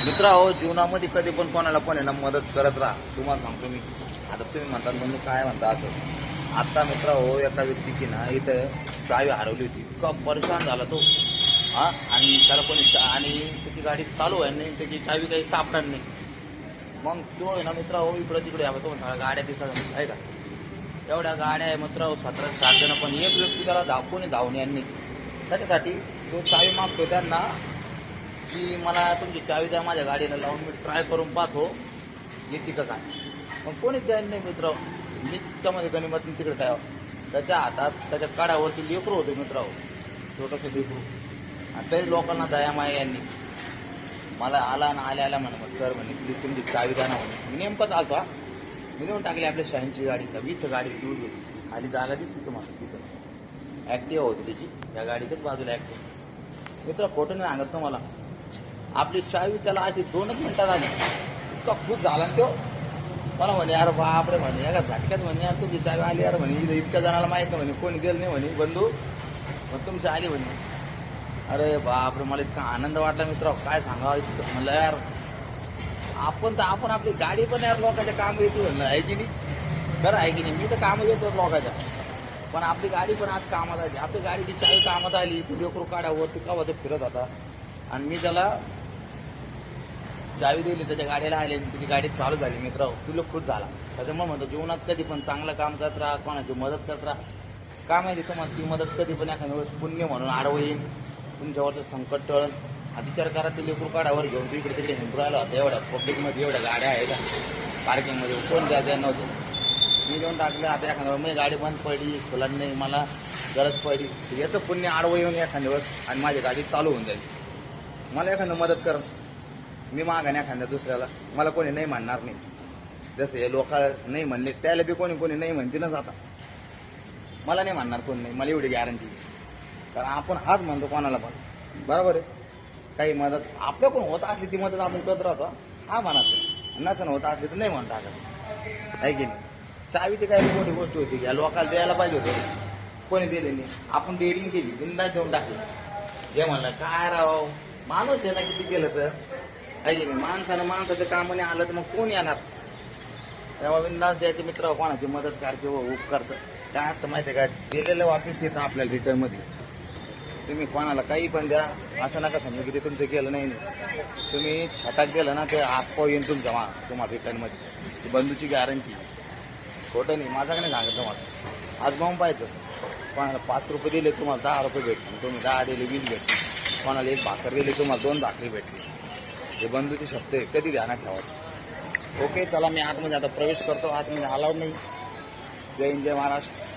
मित्रांनो, जीवनामध्ये कधी पण कोणाला पण आहे ना मदत करत राहा. तुम्हाला सांगतो मी. आता तुम्ही म्हणतात म्हणजे काय म्हणता असं. आता मित्रांनो, एका व्यक्तीची ना इथं चावी हरवली होती. इतका परेशान झाला तो. आणि त्याला कोणी आणि त्याची गाडी चालू आहे नाही, त्याची चावी काही सापडणार नाही. मग तो आहे ना मित्रांनो इकडं तिकडे यावं तो म्हणता गाड्या दिसत आहे का, एवढ्या गाड्या आहे मित्रांनो 17-7 जण, पण एक व्यक्ती त्याला कोणी धावून यांनी. त्याच्यासाठी तो चावी मागतो त्यांना की मला तुमची चावी द्या, माझ्या गाडीला लावून मी ट्राय करून पाहतो येते का काय. मग कोणीच द्यायला नाही मित्र. मी त्यामध्ये गणिमत तिकडे काय त्याच्या हातात त्याच्या काढावरती लेकरू होते मित्रांनो, छोटंसं लेकरू. आणि तरी लोकांना दया माया यांनी मला आला ना आल्या म्हणे सर म्हणे प्लीज तुमची चावी द्या ना म्हणे. मी नेमकंच आलतो. मी देऊन टाकली आपल्या शहांची गाडी. इथं गाडी घेऊन गेली. खाली जागा दिसली तुम्हाला तिथं ॲक्टिव्हा होती त्याची, या गाडीच्याच बाजूला ॲक्टिव्हा. मित्र खोटं नाही सांगत तुम्हाला, आपली चावी त्याला अशी 2च मिनिटात आली. इतका खूप झाला ना तो. मला म्हणे यार बापरे म्हणे या झटक्यात म्हणे यार तुमची चावी आली यार म्हणे, इतक्या जणाला माहीत नाही म्हणे, कोणी गेलं नाही म्हणे बंधू, मग तुमची आली म्हणे. अरे बापरे, मला इतका आनंद वाटला मित्र, काय सांगावं. म्हणलं यार आपण आपली गाडी पण यार लोकांच्या काम येते म्हणलं, आहे की नाही. खरं आहे की नाही. मी तर कामं येतो लोकांच्या, पण आपली गाडी पण आज कामाला आली. आपली गाडीची चावी कामात आली. तू लेकरू काढावरती का होतं फिरत होता आणि मी त्याला चावी दिली, त्याच्या गाडीला आली, त्याची गाडी चालू झाली. मित्र तुला खुश झाला. त्याच्यामुळे म्हणतो जीवनात कधी पण चांगलं काम करत राहा, कोणाची मदत करत राहा. काय माहिती तुम्हाला ती मदत कधी पण एखाद्या वेळेस पुण्य म्हणून आडवं येईल, तुमच्यावरचं संकट टळण. विचार करा, ते लेकरू काढावर घेऊन तू इकडे तिकडे हिंडू राहिला होता. एवढ्या पब्लिकमध्ये एवढ्या गाड्या आहेत का पार्किंगमध्ये, कोण द्या नव्हतं. मी देऊन टाकलं. आता एखाद्या वेळेस गाडी बंद पडली, फुलांनी नाही, मला गरज पडली, याचं पुण्य आडवं येऊन एखाद्या वेळेस आणि माझी गाडी चालू होऊन जाईल. मला एखादं मदत कर, मी मागाने एखाद्या दुसऱ्याला, मला कोणी नाही म्हणणार नाही. जसं हे लोक नाही म्हणले त्याला बी कोणी नाही म्हणतीलच. आता मला नाही म्हणणार कोणी नाही, मला एवढी गॅरंटी. कारण आपण हाच म्हणतो कोणाला पण, बरोबर आहे. काही मदत आपल्याकडून होत असली ती मदत आपण करत राहतो. हा म्हणायचं, नसणं होत असली तर नाही म्हणता आहे की नाही. चावीची काही मोठी गोष्ट होती की लोकांना द्यायला पाहिजे होतं, कोणी दिले नाही. आपण डेअरिंग केली, बिंदास देऊन टाकली. हे म्हणलं काय राव माणूस आहे ना, किती केलं तर आहे की नाही. माणसाचं कामाने आलं तर मग कोण येणार. तेव्हा बिंदास द्यायचे मित्र, कोणाची मदत करायची व उपकारतं. काय असतं माहिती आहे का, दिलेलं वापस येतं आपल्याला रिटर्नमध्ये. तुम्ही कोणाला काही पण द्या, असं नका समजा की ते तुमचं केलं नाही. तुम्ही छटाक दिलं ना ते आपोआप येईल तुम्हाला रिटर्नमध्ये. ती बंधूची गॅरंटी, खोटं नाही. माझ्याकडे नाही सांगत तुम्हाला. आज मग पाहायचं, कोणाला 5 रुपये दिले तुम्हाला 10 रुपये भेटतील, तुम्ही 10 दिले 20 भेटतील. कोणाला 1 भाकर दिली तुम्हाला 2 भाकरी भेटली. हे बंधूचे शब्द आहे, कधी ध्यानात ठेवायचं. ओके, चला मी आतमध्ये आता प्रवेश करतो. आतमध्ये अलाउड नाही. जय हिंद, जय महाराष्ट्र.